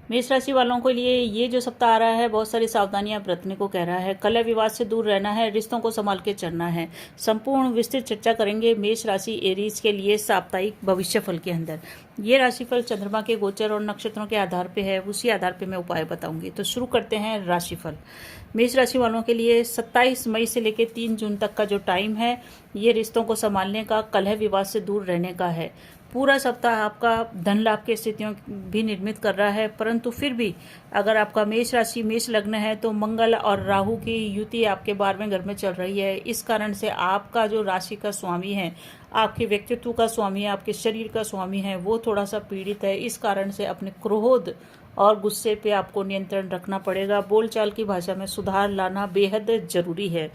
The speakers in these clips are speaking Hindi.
मेष राशि वालों के लिए ये जो सप्ताह आ रहा है बहुत सारी सावधानियां बरतने को कह रहा है। कलह विवाद से दूर रहना है, रिश्तों को संभाल के चलना है। संपूर्ण विस्तृत चर्चा करेंगे मेष राशि एरीज के लिए साप्ताहिक भविष्य फल के अंदर। ये राशिफल चंद्रमा के गोचर और नक्षत्रों के आधार पे है, उसी आधार पे मैं उपाय बताऊंगी। तो शुरू करते हैं राशिफल। मेष राशि वालों के लिए 27 मई से लेकर 3 जून तक का जो टाइम है, ये रिश्तों को संभालने का, कलह विवाद से दूर रहने का है। पूरा सप्ताह आपका धन लाभ की स्थितियों भी निर्मित कर रहा है, परंतु फिर भी अगर आपका मेष राशि मेष लग्न है तो मंगल और राहु की युति आपके 12वें घर में चल रही है। इस कारण से आपका जो राशि का स्वामी है, आपके व्यक्तित्व का स्वामी है, आपके शरीर का स्वामी है, वो थोड़ा सा पीड़ित है। इस कारण से अपने क्रोध और गुस्से पे आपको नियंत्रण रखना पड़ेगा। बोलचाल की भाषा में सुधार लाना बेहद जरूरी है।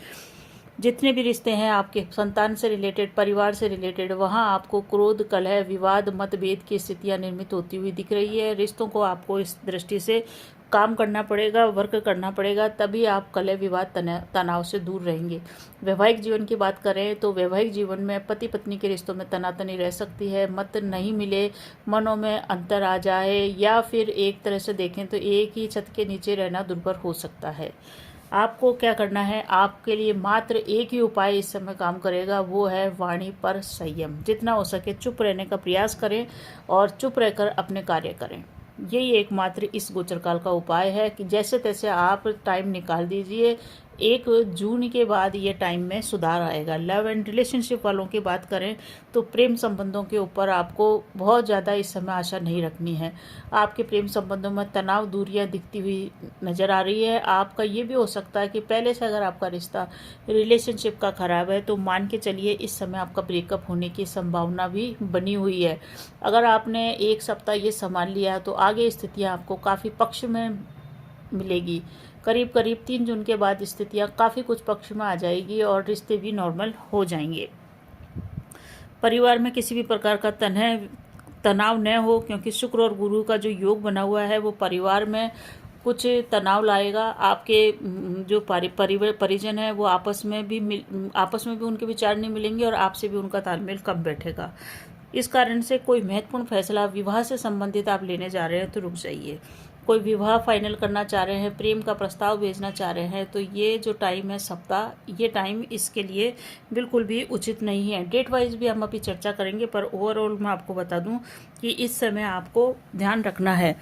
जितने भी रिश्ते हैं आपके संतान से रिलेटेड, परिवार से रिलेटेड, वहाँ आपको क्रोध, कलह, विवाद, मतभेद की स्थितियाँ निर्मित होती हुई दिख रही है। रिश्तों को आपको इस दृष्टि से काम करना पड़ेगा, वर्क करना पड़ेगा, तभी आप कलह विवाद तनाव से दूर रहेंगे। वैवाहिक जीवन की बात करें तो वैवाहिक जीवन में पति पत्नी के रिश्तों में तनातनी रह सकती है। मत नहीं मिले, मनों में अंतर आ जाए, या फिर एक तरह से देखें तो एक ही छत के नीचे रहना दुर्भर हो सकता है। आपको क्या करना है, आपके लिए मात्र एक ही उपाय इस समय काम करेगा, वो है वाणी पर संयम। जितना हो सके चुप रहने का प्रयास करें और चुप रहकर अपने कार्य करें। यही एकमात्र इस गोचर काल का उपाय है कि जैसे तैसे आप टाइम निकाल दीजिए। 1 जून के बाद ये टाइम में सुधार आएगा। लव एंड रिलेशनशिप वालों की बात करें तो प्रेम संबंधों के ऊपर आपको बहुत ज़्यादा इस समय आशा नहीं रखनी है। आपके प्रेम संबंधों में तनाव, दूरियां दिखती हुई नज़र आ रही है। आपका ये भी हो सकता है कि पहले से अगर आपका रिश्ता रिलेशनशिप का खराब है तो मान के चलिए इस समय आपका ब्रेकअप होने की संभावना भी बनी हुई है। अगर आपने 1 सप्ताह ये संभाल लिया तो आगे स्थितियाँ आपको काफ़ी पक्ष में मिलेगी। करीब करीब 3 जून के बाद स्थितियाँ काफ़ी कुछ पक्ष में आ जाएगी और रिश्ते भी नॉर्मल हो जाएंगे। परिवार में किसी भी प्रकार का तनाव न हो, क्योंकि शुक्र और गुरु का जो योग बना हुआ है वो परिवार में कुछ तनाव लाएगा। आपके जो परिजन है वो आपस में भी उनके विचार नहीं मिलेंगे और आपसे भी उनका तालमेल कम बैठेगा। इस कारण से कोई महत्वपूर्ण फैसला विवाह से संबंधित आप लेने जा रहे हैं तो रुक जाइए। कोई विवाह फाइनल करना चाह रहे हैं, प्रेम का प्रस्ताव भेजना चाह रहे हैं, तो ये जो टाइम है सप्ताह, ये टाइम इसके लिए बिल्कुल भी उचित नहीं है। डेट वाइज भी हम अभी चर्चा करेंगे, पर ओवरऑल मैं आपको बता दूं कि इस समय आपको ध्यान रखना है।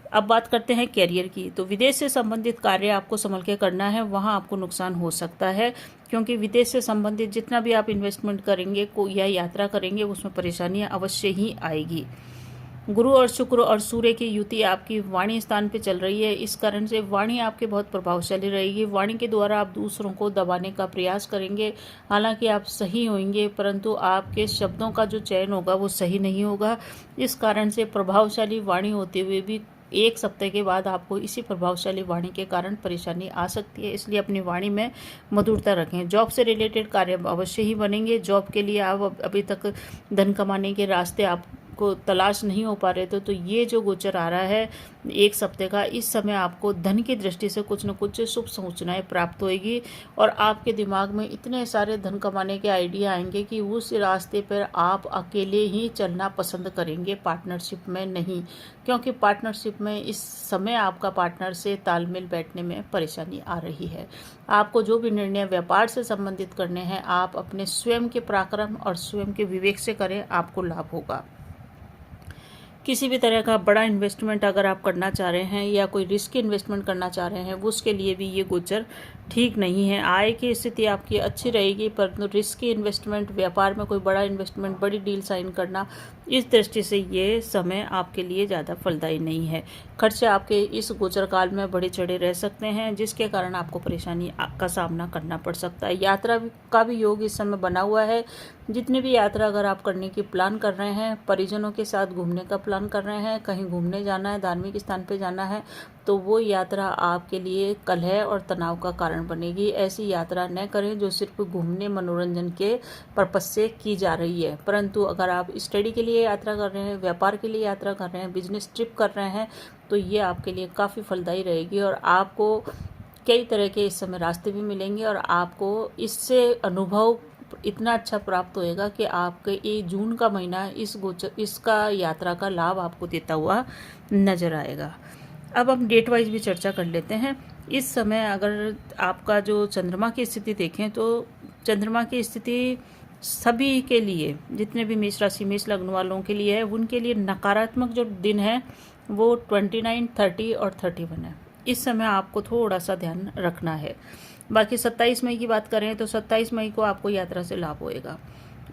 अब बात करते हैं कैरियर की। तो विदेश से संबंधित कार्य आपको संभल के करना है, वहाँ आपको नुकसान हो सकता है, क्योंकि विदेश से संबंधित जितना भी आप इन्वेस्टमेंट करेंगे या यात्रा करेंगे उसमें परेशानियाँ अवश्य ही आएगी। गुरु और शुक्र और सूर्य की युति आपकी वाणी स्थान पे चल रही है। इस कारण से वाणी आपके बहुत प्रभावशाली रहेगी। वाणी के द्वारा आप दूसरों को दबाने का प्रयास करेंगे। हालांकि आप सही होंगे, परंतु आपके शब्दों का जो चयन होगा वो सही नहीं होगा। इस कारण से प्रभावशाली वाणी होते हुए भी 1 सप्ताह के बाद आपको इसी प्रभावशाली वाणी के कारण परेशानी आ सकती है, इसलिए अपनी वाणी में मधुरता रखें। जॉब से रिलेटेड कार्य अवश्य ही बनेंगे। जॉब के लिए आप अभी तक धन कमाने के रास्ते आपको तलाश नहीं हो पा रहे थे, तो ये जो गोचर आ रहा है 1 सप्ताह का, इस समय आपको धन की दृष्टि से कुछ न कुछ शुभ सूचनाएं प्राप्त होगी और आपके दिमाग में इतने सारे धन कमाने के आइडिया आएंगे कि उस रास्ते पर आप अकेले ही चलना पसंद करेंगे, पार्टनरशिप में नहीं। क्योंकि पार्टनरशिप में इस समय आपका पार्टनर से तालमेल बैठने में परेशानी आ रही है। आपको जो भी निर्णय व्यापार से संबंधित करने हैं, आप अपने स्वयं के पराक्रम और स्वयं के विवेक से करें, आपको लाभ होगा। किसी भी तरह का बड़ा इन्वेस्टमेंट अगर आप करना चाह रहे हैं या कोई रिस्क इन्वेस्टमेंट करना चाह रहे हैं, उसके लिए भी ये गोचर ठीक नहीं है। आय की स्थिति आपकी अच्छी रहेगी, परंतु रिस्की इन्वेस्टमेंट, व्यापार में कोई बड़ा इन्वेस्टमेंट, बड़ी डील साइन करना, इस दृष्टि से ये समय आपके लिए ज़्यादा फलदायी नहीं है। खर्चे आपके इस गोचर काल में बढ़े चढ़े रह सकते हैं, जिसके कारण आपको परेशानी का सामना करना पड़ सकता है। यात्रा का भी योग इस समय बना हुआ है। जितनी भी यात्रा अगर आप करने की प्लान कर रहे हैं, परिजनों के साथ घूमने का प्लान कर रहे हैं, कहीं घूमने जाना है, धार्मिक स्थान पे जाना है, तो वो यात्रा आपके लिए कलह और तनाव का कारण बनेगी। ऐसी यात्रा न करें जो सिर्फ घूमने मनोरंजन के पर्पज से की जा रही है। परंतु अगर आप स्टडी के लिए यात्रा कर रहे हैं, व्यापार के लिए यात्रा कर रहे हैं, बिजनेस ट्रिप कर रहे हैं, तो ये आपके लिए काफ़ी फलदायी रहेगी और आपको कई तरह के इस समय रास्ते भी मिलेंगे और आपको इससे अनुभव इतना अच्छा प्राप्त होएगा कि आपके ये जून का महीना इसका यात्रा का लाभ आपको देता हुआ नजर आएगा। अब हम डेट वाइज भी चर्चा कर लेते हैं। इस समय अगर आपका जो चंद्रमा की स्थिति देखें तो चंद्रमा की स्थिति सभी के लिए, जितने भी मेष राशि मेष लग्न वालों के लिए है, उनके लिए नकारात्मक जो दिन है वो 29, 30 और 31 है। इस समय आपको थोड़ा सा ध्यान रखना है। बाकी 27 मई की बात करें तो 27 मई को आपको यात्रा से लाभ होएगा।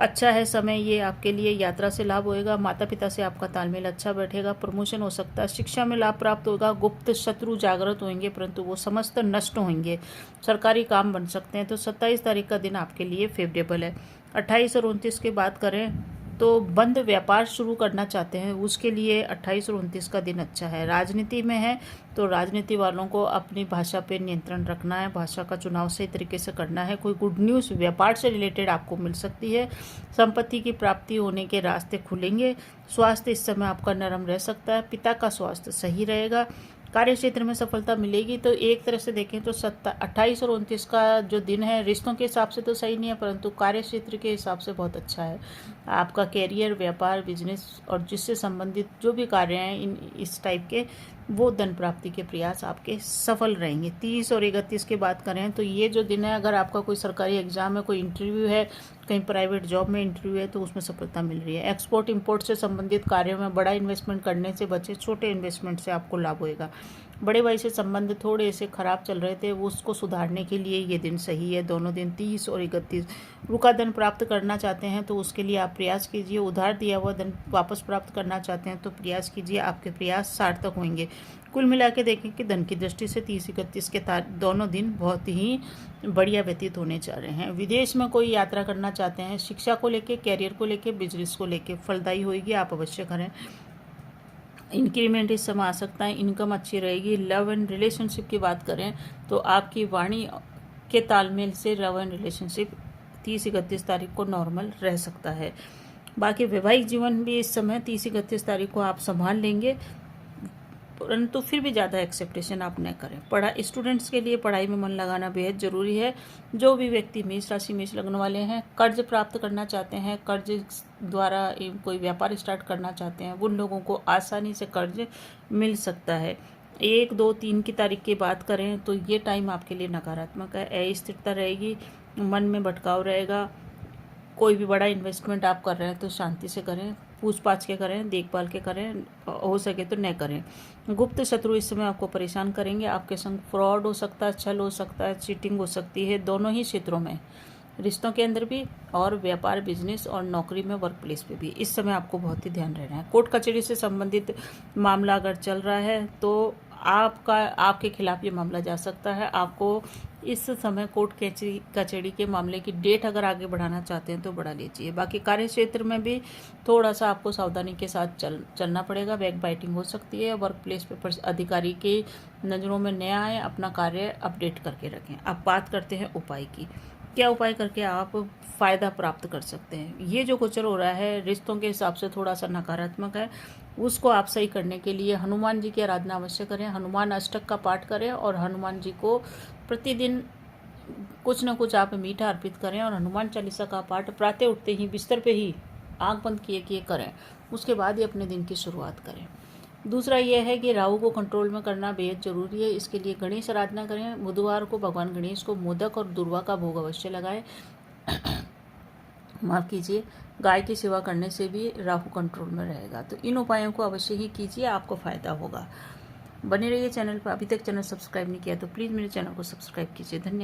अच्छा है समय ये आपके लिए, यात्रा से लाभ होएगा। माता पिता से आपका तालमेल अच्छा बैठेगा, प्रमोशन हो सकता है, शिक्षा में लाभ प्राप्त होगा। गुप्त शत्रु जागृत होंगे परंतु वो समस्त नष्ट होंगे। सरकारी काम बन सकते हैं। तो 27 तारीख का दिन आपके लिए फेवरेबल है। 28 और 29 की बात करें तो बंद व्यापार शुरू करना चाहते हैं, उसके लिए 28 और 29 का दिन अच्छा है। राजनीति में है तो राजनीति वालों को अपनी भाषा पे नियंत्रण रखना है, भाषा का चुनाव सही तरीके से करना है। कोई गुड न्यूज़ व्यापार से रिलेटेड आपको मिल सकती है। संपत्ति की प्राप्ति होने के रास्ते खुलेंगे। स्वास्थ्य इस समय आपका नरम रह सकता है, पिता का स्वास्थ्य सही रहेगा। कार्य क्षेत्र में सफलता मिलेगी। तो एक तरह से देखें तो 28 और 29 का जो दिन है रिश्तों के हिसाब से तो सही नहीं है परंतु कार्य क्षेत्र के हिसाब से बहुत अच्छा है। आपका कैरियर, व्यापार, बिजनेस और जिससे संबंधित जो भी कार्य हैं इस टाइप के, वो धन प्राप्ति के प्रयास आपके सफल रहेंगे। 30 और 31 की बात करें तो ये जो दिन है, अगर आपका कोई सरकारी एग्जाम है, कोई इंटरव्यू है, कहीं प्राइवेट जॉब में इंटरव्यू है तो उसमें सफलता मिल रही है। एक्सपोर्ट इंपोर्ट से संबंधित कार्यों में बड़ा इन्वेस्टमेंट करने से बचे, छोटे इन्वेस्टमेंट से आपको लाभ होएगा। बड़े भाई से संबंध थोड़े से खराब चल रहे थे, वो उसको सुधारने के लिए ये दिन सही है। दोनों दिन 30 और 31। रुका धन प्राप्त करना चाहते हैं तो उसके लिए आप प्रयास कीजिए। उधार दिया हुआ धन वापस प्राप्त करना चाहते हैं तो प्रयास कीजिए, आपके प्रयास सार्थक होंगे। कुल मिला के देखें कि धन की दृष्टि से 30-31 के दोनों दिन बहुत ही बढ़िया व्यतीत होने जा रहे हैं। विदेश में कोई यात्रा करना चाहते हैं, शिक्षा को लेके, कैरियर को लेके, बिजनेस को लेके फलदायी होगी, आप अवश्य करें। इंक्रीमेंट इस समय आ सकता है, इनकम अच्छी रहेगी। लव एंड रिलेशनशिप की बात करें तो आपकी वाणी के तालमेल से लव एंड रिलेशनशिप 30-31 तारीख को नॉर्मल रह सकता है। बाकी वैवाहिक जीवन भी इस समय 30-31 तारीख को आप संभाल लेंगे परंतु फिर भी ज़्यादा एक्सेप्टेशन आप न करें। स्टूडेंट्स के लिए पढ़ाई में मन लगाना बेहद ज़रूरी है। जो भी व्यक्ति मेष राशि मेष लग्न वाले हैं, कर्ज प्राप्त करना चाहते हैं, कर्ज द्वारा कोई व्यापार स्टार्ट करना चाहते हैं, उन लोगों को आसानी से कर्ज मिल सकता है। 1, 2, 3 की तारीख की बात करें तो ये टाइम आपके लिए नकारात्मक है। अस्थिरता रहेगी, मन में भटकाव रहेगा। कोई भी बड़ा इन्वेस्टमेंट आप कर रहे हैं तो शांति से करें, पूछ-पाछ के करें, देखभाल के करें, हो सके तो न करें। गुप्त शत्रु इस समय आपको परेशान करेंगे। आपके संग फ्रॉड हो सकता है, छल हो सकता है, चीटिंग हो सकती है, दोनों ही क्षेत्रों में, रिश्तों के अंदर भी और व्यापार, बिजनेस और नौकरी में, वर्क प्लेस पे भी इस समय आपको बहुत ही ध्यान रहना है। कोर्ट कचहरी से संबंधित मामला अगर चल रहा है तो आपके खिलाफ ये मामला जा सकता है। आपको इस समय कोर्ट कचहरी के मामले की डेट अगर आगे बढ़ाना चाहते हैं तो बढ़ा लीजिए। बाकी कार्य क्षेत्र में भी थोड़ा सा आपको सावधानी के साथ चलना पड़ेगा। बैक बाइटिंग हो सकती है। वर्क प्लेस पे अधिकारी की नज़रों में न आए, अपना कार्य अपडेट करके रखें। अब बात करते हैं उपाय की। क्या उपाय करके आप फ़ायदा प्राप्त कर सकते हैं। ये जो गोचर हो रहा है रिश्तों के हिसाब से थोड़ा सा नकारात्मक है, उसको आप सही करने के लिए हनुमान जी की आराधना अवश्य करें। हनुमान अष्टक का पाठ करें और हनुमान जी को प्रतिदिन कुछ न कुछ आप मीठा अर्पित करें और हनुमान चालीसा का पाठ प्रातः उठते ही बिस्तर पे ही आंख बंद किए करें। उसके बाद ही अपने दिन की शुरुआत करें। दूसरा यह है कि राहु को कंट्रोल में करना बेहद जरूरी है। इसके लिए गणेश आराधना करें। बुधवार को भगवान गणेश को मोदक और दुर्वा का भोग अवश्य लगाएं। माफ़ कीजिए, गाय की सेवा करने से भी राहु कंट्रोल में रहेगा। तो इन उपायों को अवश्य ही कीजिए, आपको फ़ायदा होगा। बने रहिए चैनल पर। अभी तक चैनल सब्सक्राइब नहीं किया तो प्लीज़ मेरे चैनल को सब्सक्राइब कीजिए। धन्यवाद।